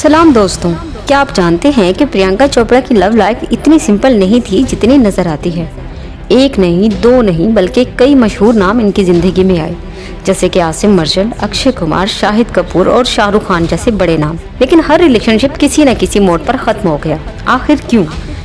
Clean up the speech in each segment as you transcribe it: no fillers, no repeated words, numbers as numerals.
सलाम दोस्तों, क्या आप जानते हैं कि प्रियंका चोपड़ा की लव लाइफ इतनी सिंपल नहीं थी जितनी नजर आती है। एक नहीं, दो नहीं, बल्कि कई मशहूर नाम इनकी जिंदगी में आए, जैसे कि आसिम मर्चेंट, अक्षय कुमार, शाहिद कपूर और शाहरुख खान जैसे बड़े नाम। लेकिन हर रिलेशनशिप किसी न किसी मोड़ पर खत्म हो गया। आखिर क्यों?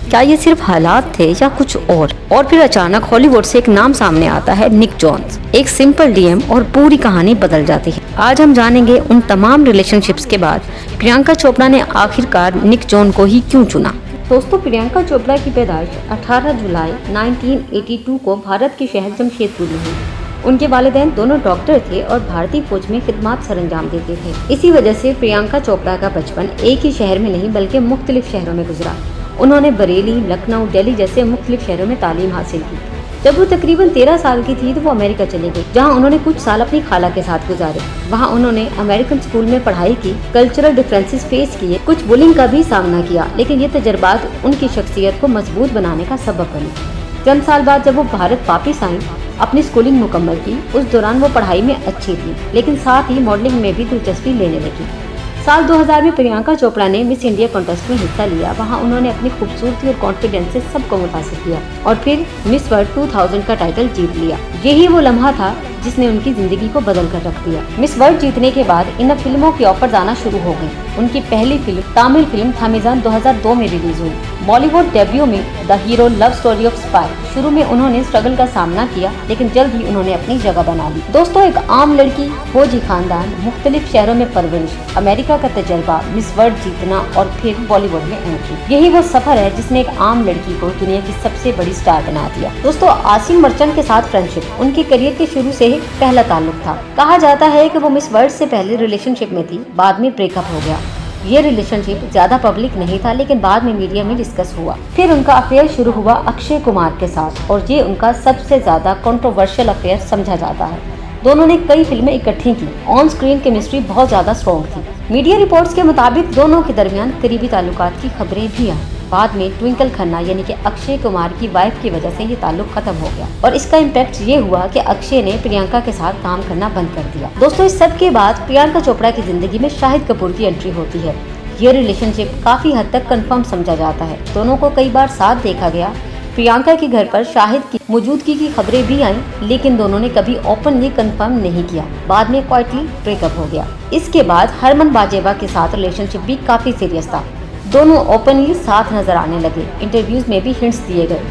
क्या ये सिर्फ हालात थे या कुछ और फिर अचानक हॉलीवुड से एक नाम सामने आता है, निक जोन्स। एक सिंपल डीएम और पूरी कहानी बदल जाती है। आज हम जानेंगे उन तमाम रिलेशनशिप्स के बाद प्रियंका चोपड़ा ने आखिरकार निक जोन को ही क्यों चुना। दोस्तों, प्रियंका चोपड़ा की पैदाइश 18 जुलाई 1982 को भारत के शहर जमशेदपुर में हुई। उनके वालिदैन दोनों डॉक्टर थे और भारतीय फौज में खिदमत सरंजाम देते थे। इसी वजह से प्रियंका चोपड़ा का बचपन एक ही शहर में नहीं बल्कि मुख्तलिफ शहरों में गुजरा। उन्होंने बरेली, लखनऊ, दिल्ली जैसे मुख्तलिफ शहरों में तालीम हासिल की। जब वो तकरीबन 13 साल की थी तो वो अमेरिका चली गई, जहाँ उन्होंने कुछ साल अपनी खाला के साथ गुजारे। वहाँ उन्होंने अमेरिकन स्कूल में पढ़ाई की, कल्चरल डिफरेंसेस फेस किए, कुछ बुलिंग का भी सामना किया, लेकिन ये तजर्बात उनकी शख्सियत को मजबूत बनाने का सबब बने। चंद साल बाद जब वो भारत वापिस आई, अपनी स्कूलिंग मुकम्मल की। उस दौरान वो पढ़ाई में अच्छी थी, लेकिन साथ ही मॉडलिंग में भी दिलचस्पी लेने लगी। साल 2000 में प्रियंका चोपड़ा ने मिस इंडिया कॉन्टेस्ट में हिस्सा लिया। वहां उन्होंने अपनी खूबसूरती और कॉन्फिडेंस से सबको मुतासिर किया और फिर मिस वर्ल्ड 2000 का टाइटल जीत लिया। यही वो लम्हा था जिसने उनकी जिंदगी को बदल कर रख दिया। मिस वर्ल्ड जीतने के बाद इन फिल्मों की ऑफर आना शुरू हो गई। उनकी पहली फिल्म तमिल फिल्म थमिजान 2002 में रिलीज हुई। बॉलीवुड डेब्यू में the hero love story of spy. शुरू में उन्होंने स्ट्रगल का सामना किया, लेकिन जल्द ही उन्होंने अपनी जगह बना ली। दोस्तों, एक आम लड़की, फौजी खानदान, मुख्तलिफ शहरों में परवरिश, अमेरिका का तजर्बा, मिस वर्ल्ड जीतना और फिर बॉलीवुड में एंट्री, यही वो सफर है जिसने एक आम लड़की को दुनिया की सबसे बड़ी स्टार बना दिया। दोस्तों, आसिम मर्चेंट के साथ फ्रेंडशिप उनके करियर के शुरू से ही पहला ताल्लुक था। कहा जाता है कि वो मिस वर्ल्ड से पहले रिलेशनशिप में थी, बाद में ब्रेकअप हो गया। ये रिलेशनशिप ज्यादा पब्लिक नहीं था, लेकिन बाद में मीडिया में डिस्कस हुआ। फिर उनका अफेयर शुरू हुआ अक्षय कुमार के साथ और ये उनका सबसे ज्यादा कंट्रोवर्शियल अफेयर समझा जाता है। दोनों ने कई फिल्में इकट्ठी की। ऑन स्क्रीन केमिस्ट्री बहुत ज्यादा स्ट्रॉन्ग थी। मीडिया रिपोर्ट्स के मुताबिक दोनों के दरमियान करीबी ताल्लुकात की खबरें भी आई। बाद में ट्विंकल खन्ना यानी कि अक्षय कुमार की वाइफ की वजह से ये ताल्लुक खत्म हो गया और इसका इम्पैक्ट ये हुआ कि अक्षय ने प्रियंका के साथ काम करना बंद कर दिया। दोस्तों, इस सब के बाद प्रियंका चोपड़ा की जिंदगी में शाहिद कपूर की एंट्री होती है। ये रिलेशनशिप काफी हद तक कंफर्म समझा जाता है। दोनों को कई बार साथ देखा गया। प्रियंका के घर पर शाहिद की मौजूदगी की खबरें भी आईं, लेकिन दोनों ने कभी ओपनली कंफर्म नहीं किया। बाद में क्वाइटली ब्रेकअप हो गया। इसके बाद हरमन बाजेवा के साथ रिलेशनशिप भी काफी सीरियस था। दोनों ओपनली साथ नजर आने लगे। इंटरव्यूज में भी हिंट्स दिए गए,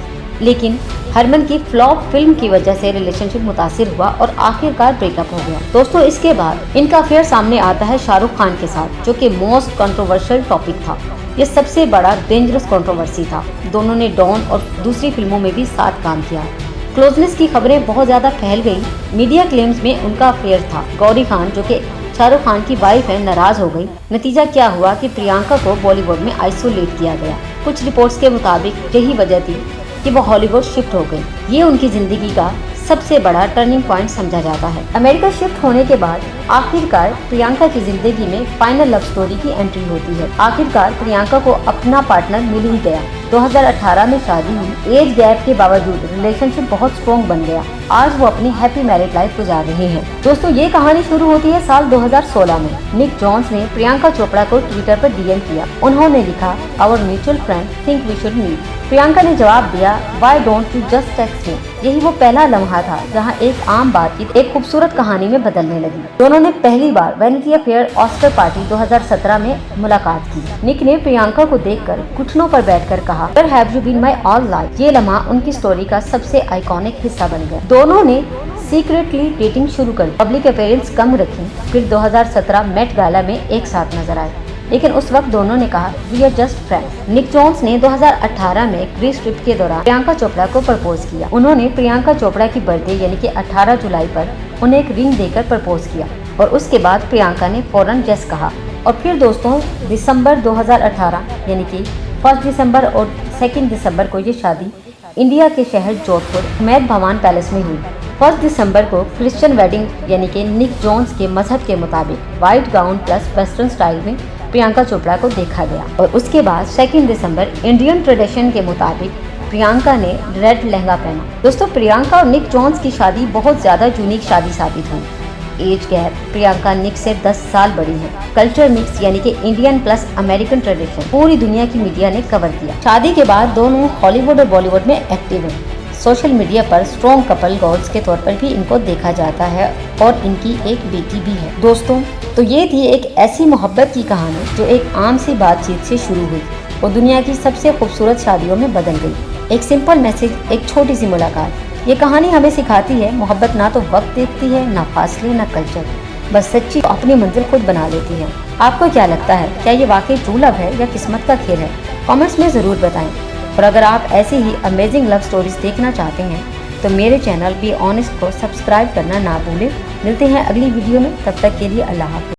लेकिन हरमन की फ्लॉप फिल्म की वजह से रिलेशनशिप मुतासिर हुआ और आखिरकार ब्रेकअप हो गया। दोस्तों, इसके बाद इनका अफेयर सामने आता है शाहरुख खान के साथ, जो कि मोस्ट कंट्रोवर्शियल टॉपिक था। ये सबसे बड़ा डेंजरस कंट्रोवर्सी था। दोनों ने डॉन और दूसरी फिल्मों में भी साथ काम किया। क्लोजनेस की खबरें बहुत ज्यादा फैल गई। मीडिया क्लेम्स में उनका अफेयर था। गौरी खान, जो कि शाहरुख खान की वाइफ है, नाराज हो गई। नतीजा क्या हुआ कि प्रियंका को बॉलीवुड में आइसोलेट किया गया। कुछ रिपोर्ट्स के मुताबिक यही वजह थी कि वो हॉलीवुड शिफ्ट हो गई। ये उनकी जिंदगी का सबसे बड़ा टर्निंग पॉइंट समझा जाता है। अमेरिका शिफ्ट होने के बाद आखिरकार प्रियंका की जिंदगी में फाइनल लव स्टोरी की एंट्री होती है। आखिरकार प्रियंका को अपना पार्टनर मिल ही गया। 2018 में शादी हुई। एज गैप के बावजूद रिलेशनशिप बहुत स्ट्रॉन्ग बन गया। आज वो अपनी हैप्पी मैरिड लाइफ गुजार रहे हैं। दोस्तों, ये कहानी शुरू होती है साल 2016 में। निक जोन्स ने प्रियंका चोपड़ा को ट्विटर पर डीएम किया। उन्होंने लिखा, our mutual friend think we should meet. Priyanka ने जवाब दिया, why don't you just text me. यही वो पहला लम्हा था जहां एक आम बातचीत एक खूबसूरत कहानी में बदलने लगी। दोनों ने पहली बार वैनिटी फेयर ऑस्कर पार्टी 2017 में मुलाकात की। निक ने प्रियंका को देखकर घुटनों पर बैठकर कहा, where have you been my all life. ये लम्हा उनकी स्टोरी का सबसे आइकॉनिक हिस्सा बन गया। दोनों ने सीक्रेटली डेटिंग शुरू कर, पब्लिक अपीयरेंस कम रखी। फिर 2017 मेट गाला में एक साथ नजर आए, लेकिन उस वक्त दोनों ने कहा, we are just friends. Nick Jones ने 2018 में ग्रीस ट्रिप के दौरान प्रियंका चोपड़ा को प्रपोज किया। उन्होंने प्रियंका चोपड़ा की बर्थडे यानी कि 18 जुलाई पर उन्हें एक रिंग देकर प्रपोज किया और उसके बाद प्रियंका ने फौरन यस कहा। और फिर दोस्तों, दिसंबर 2018 यानी कि 1 दिसंबर और 2 दिसंबर को ये शादी इंडिया के शहर जोधपुर उमैद भवन पैलेस में हुई। 1 दिसंबर को क्रिश्चियन वेडिंग यानी कि निक जोन्स के मजहब के मुताबिक white gown plus western style में प्रियंका चोपड़ा को देखा गया और उसके बाद 2 दिसंबर इंडियन ट्रेडिशन के मुताबिक प्रियंका ने रेड लहंगा पहना। दोस्तों, प्रियंका और निक जोन्स की शादी बहुत ज्यादा यूनिक शादी साबित हुई। एज गैप, प्रियंका निक से 10 साल बड़ी है। कल्चर मिक्स यानी कि इंडियन प्लस अमेरिकन ट्रेडिशन पूरी दुनिया की मीडिया ने कवर किया। शादी के बाद दोनों हॉलीवुड और बॉलीवुड में एक्टिव हैं। सोशल मीडिया पर स्ट्रॉन्ग कपल गोल्स के तौर पर भी इनको देखा जाता है और इनकी एक बेटी भी है। दोस्तों, तो ये थी एक ऐसी मोहब्बत की कहानी जो एक आम सी बातचीत से शुरू हुई और दुनिया की सबसे खूबसूरत शादियों में बदल गई। एक सिंपल मैसेज, एक छोटी सी मुलाकात। ये कहानी हमें सिखाती है मोहब्बत ना तो वक्त देखती है, ना फासले, ना कल्चर, बस सच्ची अपनी मंजिल खुद बना लेती है। आपको क्या लगता है, क्या ये वाकई ट्रू लव है या किस्मत का खेल है? कमेंट्स में ज़रूर बताएं। और अगर आप ऐसी ही अमेजिंग लव स्टोरीज देखना चाहते हैं तो मेरे चैनल बी ऑनेस्ट को सब्सक्राइब करना ना भूलें। मिलते हैं अगली वीडियो में, तब तक के लिए अल्लाह हाफ़िज़।